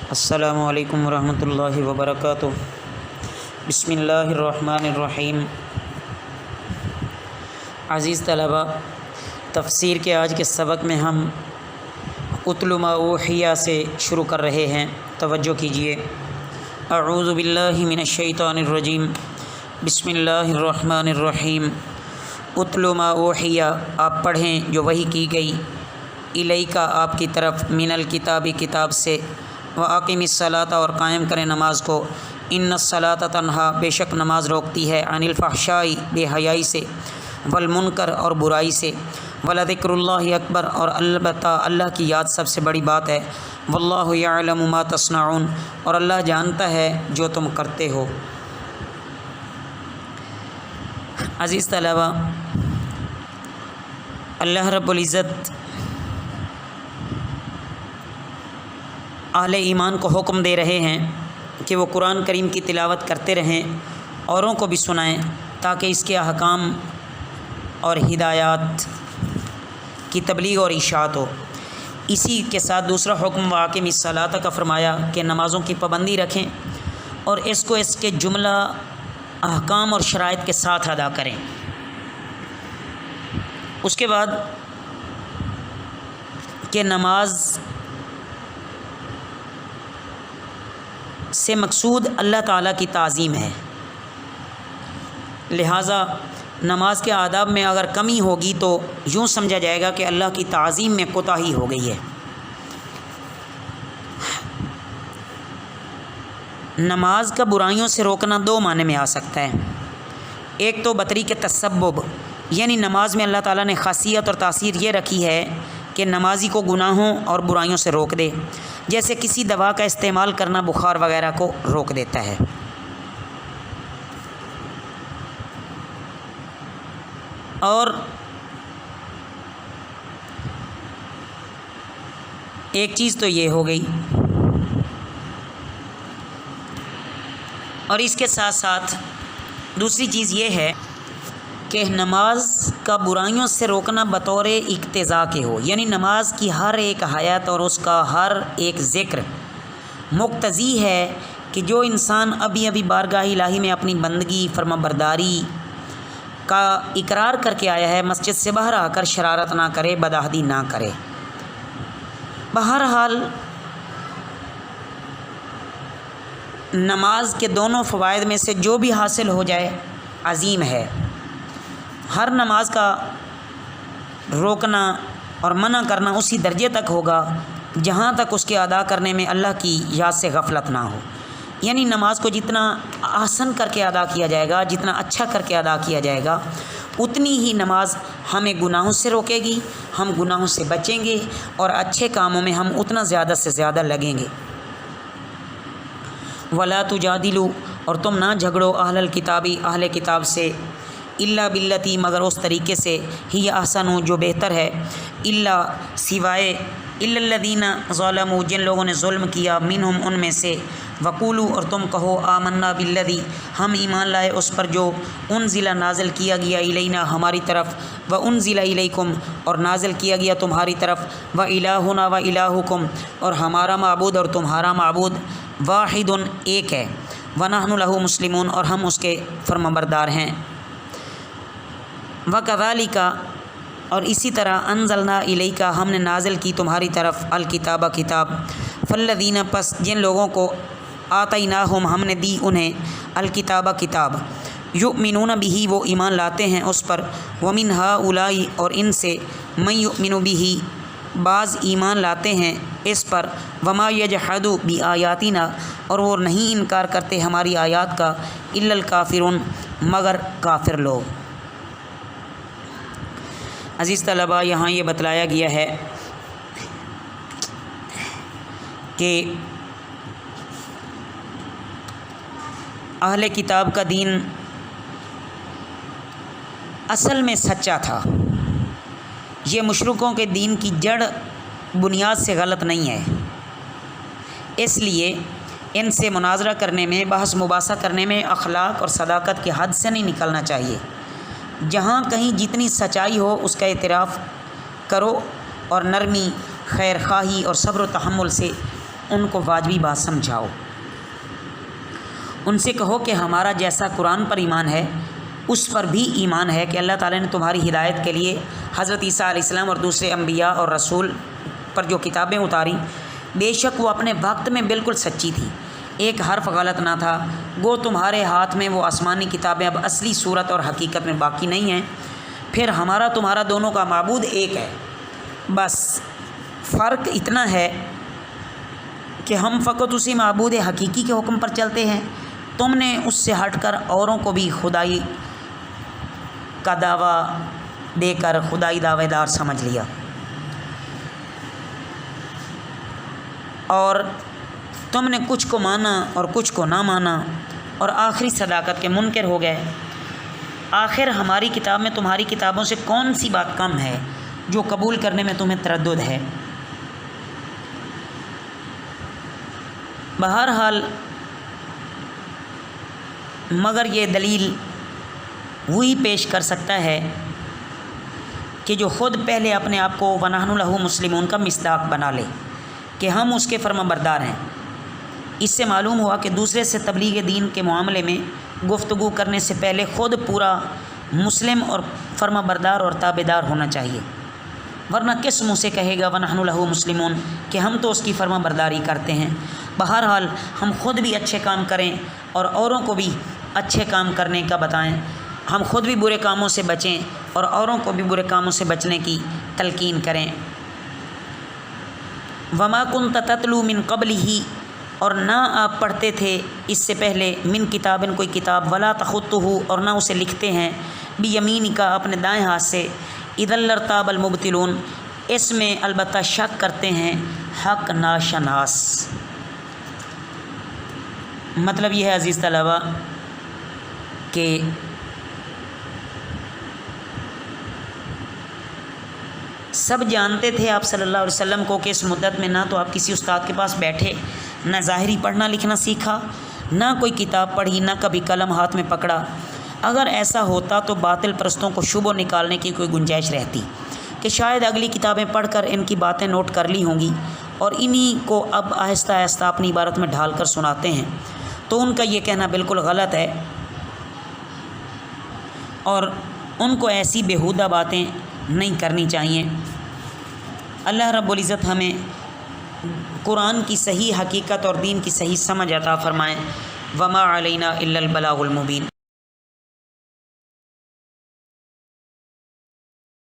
السلام علیکم ورحمۃ اللہ وبرکاتہ۔ بسم اللہ الرحمن الرحیم۔ عزیز طلباء، تفسیر کے آج کے سبق میں ہم اتل ما اوحی سے شروع کر رہے ہیں۔ توجہ کیجیے۔ اعوذ باللہ من الشیطان الرجیم، بسم اللہ الرحمن الرحیم۔ اتل ما اوحی، آپ پڑھیں جو وحی کی گئی، الیک آپ کی طرف، من الکتاب کتاب سے، واقم الصلاۃ اور قائم کریں نماز کو، ان الصلاۃ تنہا بے شک نماز روکتی ہے، عن الفحشاء بے حیائی سے، والمنکر اور برائی سے، ولذکر اللہ اکبر اور البتہ اللہ کی یاد سب سے بڑی بات ہے، واللہ یعلم ما تصنعون اور اللہ جانتا ہے جو تم کرتے ہو۔ عزیز طلباء، اللہ رب العزت اہل ایمان کو حکم دے رہے ہیں کہ وہ قرآن کریم کی تلاوت کرتے رہیں، اوروں کو بھی سنائیں تاکہ اس کے احکام اور ہدایات کی تبلیغ اور اشاعت ہو۔ اسی کے ساتھ دوسرا حکم واقم الصلاۃ کا فرمایا کہ نمازوں کی پابندی رکھیں اور اس کو اس کے جملہ احکام اور شرائط کے ساتھ ادا کریں۔ اس کے بعد کہ نماز سے مقصود اللہ تعالیٰ کی تعظیم ہے، لہٰذا نماز کے آداب میں اگر کمی ہوگی تو یوں سمجھا جائے گا کہ اللہ کی تعظیم میں کوتاہی ہو گئی ہے۔ نماز کا برائیوں سے روکنا دو معنی میں آ سکتا ہے۔ ایک تو بطریق تسبب، یعنی نماز میں اللہ تعالیٰ نے خاصیت اور تاثیر یہ رکھی ہے کہ نمازی کو گناہوں اور برائیوں سے روک دے، جیسے کسی دوا کا استعمال کرنا بخار وغیرہ کو روک دیتا ہے۔ اور ایک چیز تو یہ ہو گئی، اور اس کے ساتھ ساتھ دوسری چیز یہ ہے کہ نماز کا برائیوں سے روکنا بطور اقتضاء کے ہو، یعنی نماز کی ہر ایک حیات اور اس کا ہر ایک ذکر مقتضی ہے کہ جو انسان ابھی بارگاہ الہی میں اپنی بندگی فرما برداری کا اقرار کر کے آیا ہے، مسجد سے باہر آ کر شرارت نہ کرے، بدعہدی نہ کرے۔ بہرحال نماز کے دونوں فوائد میں سے جو بھی حاصل ہو جائے عظیم ہے۔ ہر نماز کا روکنا اور منع کرنا اسی درجے تک ہوگا جہاں تک اس کے ادا کرنے میں اللہ کی یاد سے غفلت نہ ہو، یعنی نماز کو جتنا آسن کر کے ادا کیا جائے گا، جتنا اچھا کر کے ادا کیا جائے گا، اتنی ہی نماز ہمیں گناہوں سے روکے گی، ہم گناہوں سے بچیں گے اور اچھے کاموں میں ہم اتنا زیادہ سے زیادہ لگیں گے۔ ولا تجادلوا اور تم نہ جھگڑو اہل الکتابی اہل کتاب سے، الا باللتی مگر اس طریقے سے، ہی احسن جو بہتر ہے، الا سوائے، الا الذین ظلموا جن لوگوں نے ظلم کیا، منہم ان میں سے، وقولوا اور تم کہو، آمنا بالذی ہم ایمان لائے اس پر جو انزل نازل کیا گیا الینا ہماری طرف، وانزل الیکم اور نازل کیا گیا تمہاری طرف، والہنا والہکم اور ہمارا معبود اور تمہارا معبود، واحد ایک ہے، ونحن لہ مسلمون اور ہم اس کے فرمانبردار ہیں۔ وَكَذَلِكَ اور اسی طرح انزلنا الیک ہم نے نازل کی تمہاری طرف، الکتاب کتاب، فالذین پس جن لوگوں کو آتیناہم ہم نے دی انہیں، الکتاب کتاب، یؤمنون بہ وہ ایمان لاتے ہیں اس پر، ومن ہؤلاء اور ان سے، من یؤمن بہ بعض ایمان لاتے ہیں اس پر، وما یجحد بآیاتنا اور وہ نہیں انکار کرتے ہماری آیات کا، الا الکافرون مگر کافر لوگ۔ عزیز طلباء، یہاں یہ بتلایا گیا ہے کہ اہل کتاب کا دین اصل میں سچا تھا، یہ مشرکوں کے دین کی جڑ بنیاد سے غلط نہیں ہے، اس لیے ان سے مناظرہ کرنے میں، بحث مباحثہ کرنے میں اخلاق اور صداقت کی حد سے نہیں نکلنا چاہیے۔ جہاں کہیں جتنی سچائی ہو اس کا اعتراف کرو اور نرمی، خیر خواہی اور صبر و تحمل سے ان کو واجبی بات سمجھاؤ۔ ان سے کہو کہ ہمارا جیسا قرآن پر ایمان ہے اس پر بھی ایمان ہے کہ اللہ تعالیٰ نے تمہاری ہدایت کے لیے حضرت عیسیٰ علیہ السلام اور دوسرے انبیاء اور رسول پر جو کتابیں اتاری، بے شک وہ اپنے وقت میں بالکل سچی تھی، ایک حرف غلط نہ تھا۔ گو تمہارے ہاتھ میں وہ آسمانی کتابیں اب اصلی صورت اور حقیقت میں باقی نہیں ہیں، پھر ہمارا تمہارا دونوں کا معبود ایک ہے، بس فرق اتنا ہے کہ ہم فقط اسی معبود حقیقی کے حکم پر چلتے ہیں، تم نے اس سے ہٹ کر اوروں کو بھی خدائی کا دعویٰ دے کر خدائی دعوے دار سمجھ لیا، اور تم نے کچھ کو مانا اور کچھ کو نہ مانا اور آخری صداقت کے منکر ہو گئے۔ آخر ہماری کتاب میں تمہاری کتابوں سے کون سی بات کم ہے جو قبول کرنے میں تمہیں تردد ہے؟ بہرحال مگر یہ دلیل وہی پیش کر سکتا ہے کہ جو خود پہلے اپنے آپ کو وَنَحْنُ لَهُ مُسْلِمُونَ کا مصداق بنا لے کہ ہم اس کے فرما بردار ہیں۔ اس سے معلوم ہوا کہ دوسرے سے تبلیغ دین کے معاملے میں گفتگو کرنے سے پہلے خود پورا مسلم اور فرما بردار اور تابعدار ہونا چاہیے، ورنہ کس منہ سے کہے گا وَنَحْنُ لَهُ مُسْلِمُونَ کہ ہم تو اس کی فرما برداری کرتے ہیں۔ بہرحال ہم خود بھی اچھے کام کریں اور اوروں کو بھی اچھے کام کرنے کا بتائیں، ہم خود بھی برے کاموں سے بچیں اور اوروں کو بھی برے کاموں سے بچنے کی تلقین کریں۔ وَمَا كُنْتَ تَتْلُو مِنْ قَبْلِهِ اور نہ آپ پڑھتے تھے اس سے پہلے من کتابن کوئی کتاب، ولا تخطه اور نہ اسے لکھتے ہیں، بیمینک اپنے دائیں ہاتھ سے، اذا لارتاب المبطلون اس میں البتہ شک کرتے ہیں حق ناشناس۔ مطلب یہ ہے عزیز طلبہ کہ سب جانتے تھے آپ صلی اللہ علیہ وسلم کو کہ اس مدت میں نہ تو آپ کسی استاد کے پاس بیٹھے، نہ ظاہری پڑھنا لکھنا سیکھا، نہ کوئی کتاب پڑھی، نہ کبھی قلم ہاتھ میں پکڑا۔ اگر ایسا ہوتا تو باطل پرستوں کو شبہ نکالنے کی کوئی گنجائش رہتی کہ شاید اگلی کتابیں پڑھ کر ان کی باتیں نوٹ کر لی ہوں گی اور انہی کو اب آہستہ آہستہ اپنی عبارت میں ڈھال کر سناتے ہیں، تو ان کا یہ کہنا بالکل غلط ہے اور ان کو ایسی بیہودہ باتیں نہیں کرنی چاہیے۔ اللہ رب العزت ہمیں قرآن کی صحیح حقیقت اور دین کی صحیح سمجھ عطا فرمائیں۔ وما علینا الا البلاغ المبین۔